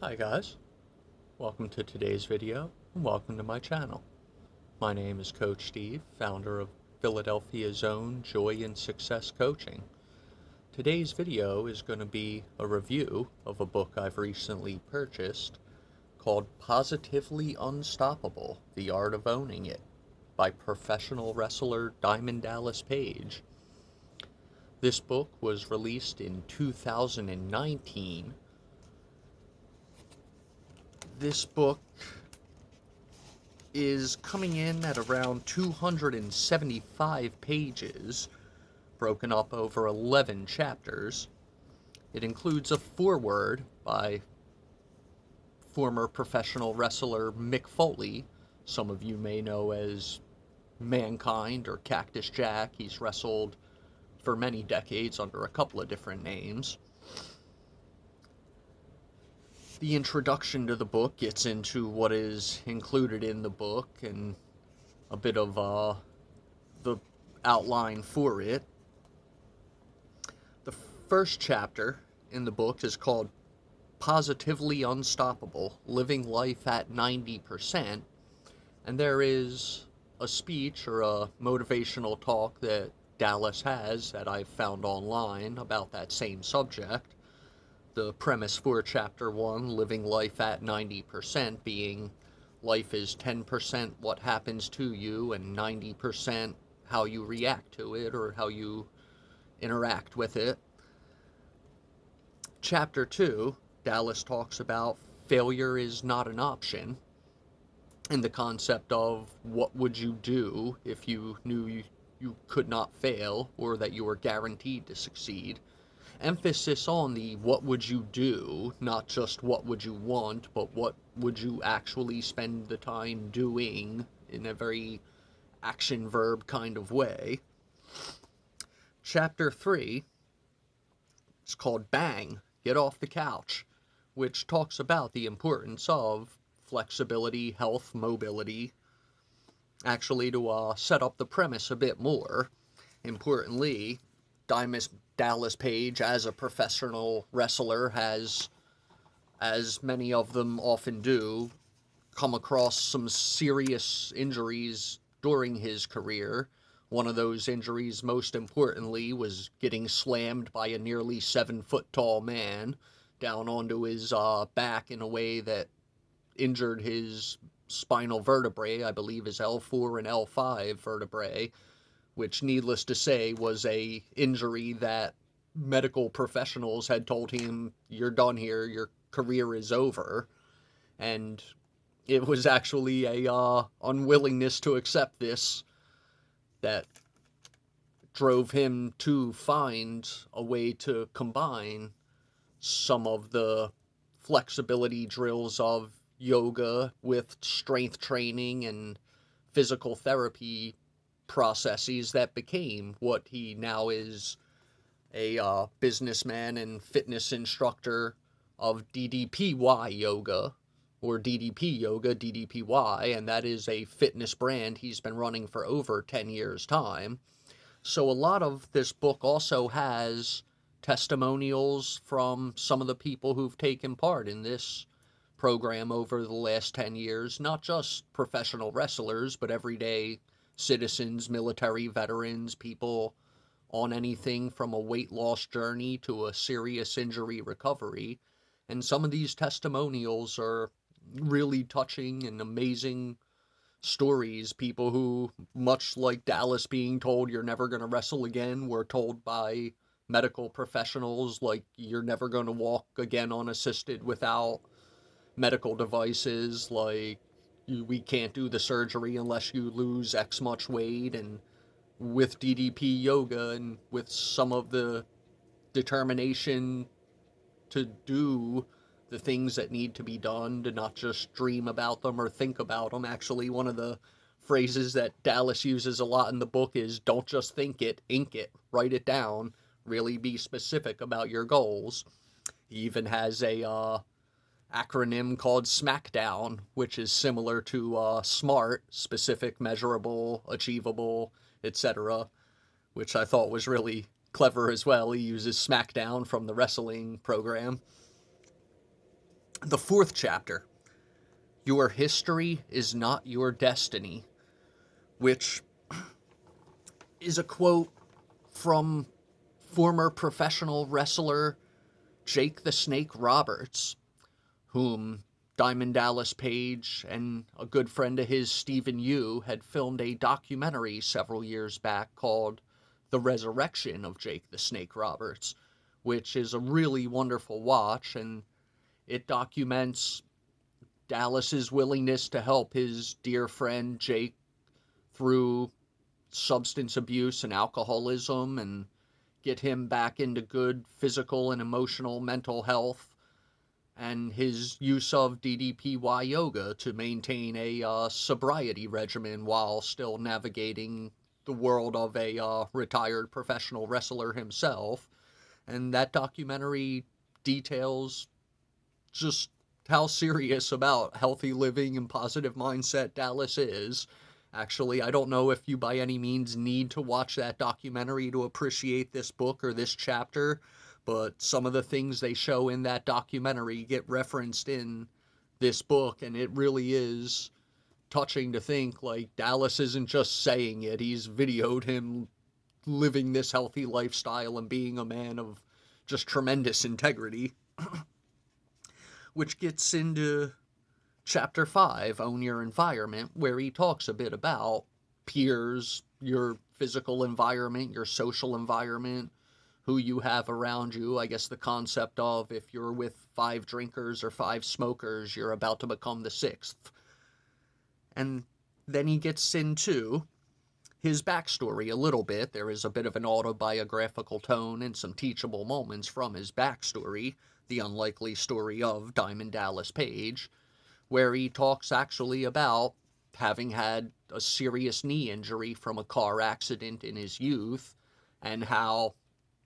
Hi guys, welcome to today's video and welcome to my channel. My name is Coach Steve, founder of Philadelphia's own Joy and Success Coaching. Today's video is going to be a review of a book I've recently purchased called Positively Unstoppable, The Art of Owning It by professional wrestler Diamond Dallas Page. This book was released in 2019. This book is coming in at around 275 pages, broken up over 11 chapters. It includes a foreword by former professional wrestler Mick Foley. Some of you may know as Mankind or Cactus Jack. He's wrestled for many decades under a couple of different names. The introduction to the book gets into what is included in the book and a bit of the outline for it. The first chapter in the book is called Positively Unstoppable, Living Life at 90%, and there is a speech or a motivational talk that Dallas has that I've found online about that same subject. The premise for Chapter 1, Living Life at 90%, being life is 10% what happens to you and 90% how you react to it or how you interact with it. Chapter 2, Dallas talks about failure is not an option, and the concept of what would you do if you knew you could not fail or that you were guaranteed to succeed. Emphasis on the what would you do, not just what would you want, but what would you actually spend the time doing in a very action verb kind of way. Chapter 3 is called Bang, Get Off the Couch, which talks about the importance of flexibility, health, mobility. Actually, to set up the premise a bit more, importantly, Dallas Page, as a professional wrestler, has, as many of them often do, come across some serious injuries during his career. One of those injuries, most importantly, was getting slammed by a nearly 7-foot tall man down onto his back in a way that injured his spinal vertebrae, I believe his L4 and L5 vertebrae, which, needless to say, was a injury that medical professionals had told him, you're done here, your career is over. And it was actually a unwillingness to accept this that drove him to find a way to combine some of the flexibility drills of yoga with strength training and physical therapy processes that became what he now is, a businessman and fitness instructor of ddpy yoga, or ddp yoga, ddpy, and that is a fitness brand he's been running for over 10 years time. So a lot of this book also has testimonials from some of the people who've taken part in this program over the last 10 years, not just professional wrestlers, but everyday citizens, military veterans, people on anything from a weight loss journey to a serious injury recovery. And some of these testimonials are really touching and amazing stories. People who, much like Dallas being told you're never going to wrestle again, were told by medical professionals like you're never going to walk again unassisted without medical devices, like we can't do the surgery unless you lose X much weight. And with DDP yoga and with some of the determination to do the things that need to be done, to not just dream about them or think about them. Actually, one of the phrases that Dallas uses a lot in the book is don't just think it, ink it, write it down, really be specific about your goals. He even has a acronym called SmackDown, which is similar to SMART, specific, measurable, achievable, etc., which I thought was really clever as well. He uses SmackDown from the wrestling program. The fourth chapter, Your History is Not Your Destiny, which is a quote from former professional wrestler Jake the Snake Roberts, whom Diamond Dallas Page and a good friend of his, Stephen Yu, had filmed a documentary several years back called The Resurrection of Jake the Snake Roberts, which is a really wonderful watch, and it documents Dallas's willingness to help his dear friend Jake through substance abuse and alcoholism and get him back into good physical and emotional mental health, and his use of ddpy yoga to maintain a sobriety regimen while still navigating the world of a retired professional wrestler himself. And that documentary details just how serious about healthy living and positive mindset Dallas is. Actually, I don't know if you by any means need to watch that documentary to appreciate this book or this chapter, but some of the things they show in that documentary get referenced in this book, and it really is touching to think, like, Dallas isn't just saying it, he's videoed him living this healthy lifestyle and being a man of just tremendous integrity. Which gets into Chapter 5, Own Your Environment, where he talks a bit about peers, your physical environment, your social environment, who you have around you. I guess the concept of if you're with 5 drinkers or 5 smokers, you're about to become the 6th. And then he gets into his backstory a little bit. There is a bit of an autobiographical tone and some teachable moments from his backstory, the unlikely story of Diamond Dallas Page, where he talks actually about having had a serious knee injury from a car accident in his youth, and how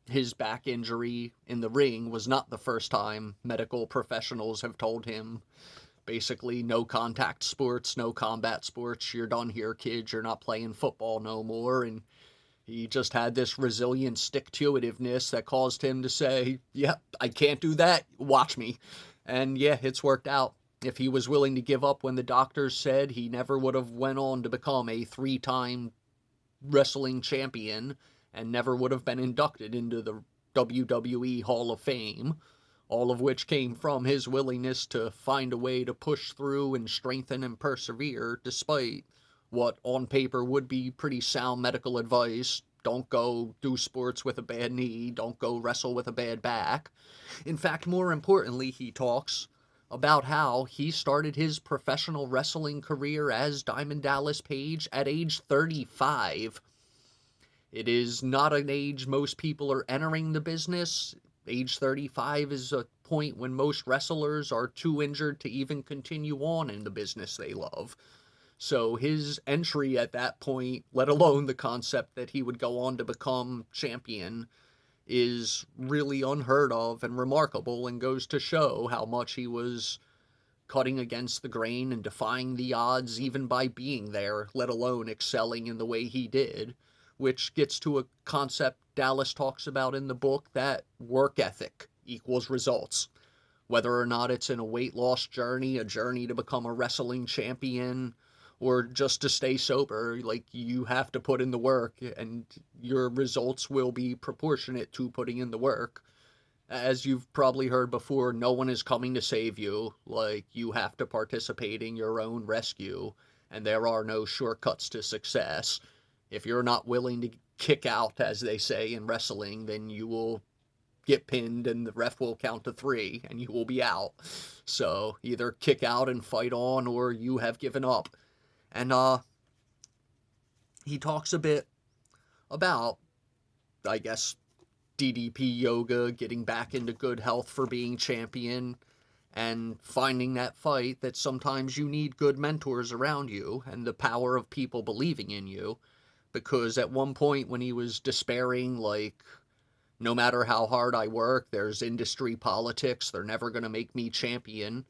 his back injury in the ring was not the first time medical professionals have told him, basically, no contact sports, no combat sports, you're done here, kid, you're not playing football no more. And he just had this resilient stick-to-itiveness that caused him to say, yep, I can't do that, watch me. And yeah, it's worked out. If he was willing to give up when the doctors said, he never would have went on to become a 3-time wrestling champion and never would have been inducted into the WWE Hall of Fame, all of which came from his willingness to find a way to push through and strengthen and persevere despite what on paper would be pretty sound medical advice. Don't go do sports with a bad knee, don't go wrestle with a bad back. In fact, more importantly, he talks about how he started his professional wrestling career as Diamond Dallas Page at age 35. It is not an age most people are entering the business. Age 35 is a point when most wrestlers are too injured to even continue on in the business they love. So his entry at that point, let alone the concept that he would go on to become champion, is really unheard of and remarkable, and goes to show how much he was cutting against the grain and defying the odds even by being there, let alone excelling in the way he did, which gets to a concept Dallas talks about in the book, that work ethic equals results. Whether or not it's in a weight loss journey, a journey to become a wrestling champion, or just to stay sober, like, you have to put in the work, and your results will be proportionate to putting in the work. As you've probably heard before, no one is coming to save you. Like, you have to participate in your own rescue, and there are no shortcuts to success. If you're not willing to kick out, as they say in wrestling, then you will get pinned and the ref will count to 3 and you will be out. So either kick out and fight on, or you have given up. And he talks a bit about, I guess, DDP yoga, getting back into good health for being champion, and finding that fight that sometimes you need good mentors around you, and the power of people believing in you. Because at one point when he was despairing, like, no matter how hard I work, there's industry politics, they're never going to make me champion.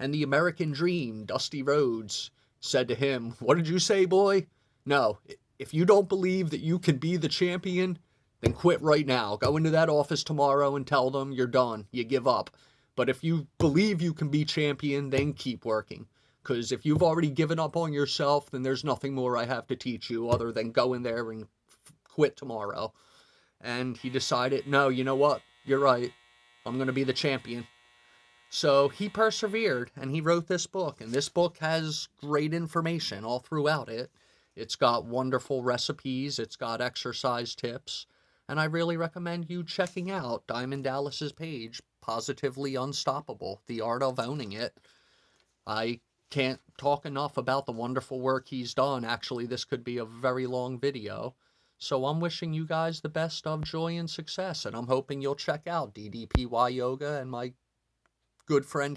And the American dream, Dusty Rhodes, said to him, what did you say, boy? No, if you don't believe that you can be the champion, then quit right now. Go into that office tomorrow and tell them you're done. You give up. But if you believe you can be champion, then keep working. Because if you've already given up on yourself, then there's nothing more I have to teach you other than go in there and quit tomorrow. And he decided, no, you know what? You're right. I'm going to be the champion. So he persevered, and he wrote this book. And this book has great information all throughout it. It's got wonderful recipes. It's got exercise tips. And I really recommend you checking out Diamond Dallas's page, Positively Unstoppable, The Art of Owning It. I can't talk enough about the wonderful work he's done. Actually, this could be a very long video. So I'm wishing you guys the best of joy and success, and I'm hoping you'll check out DDPY Yoga and my good friend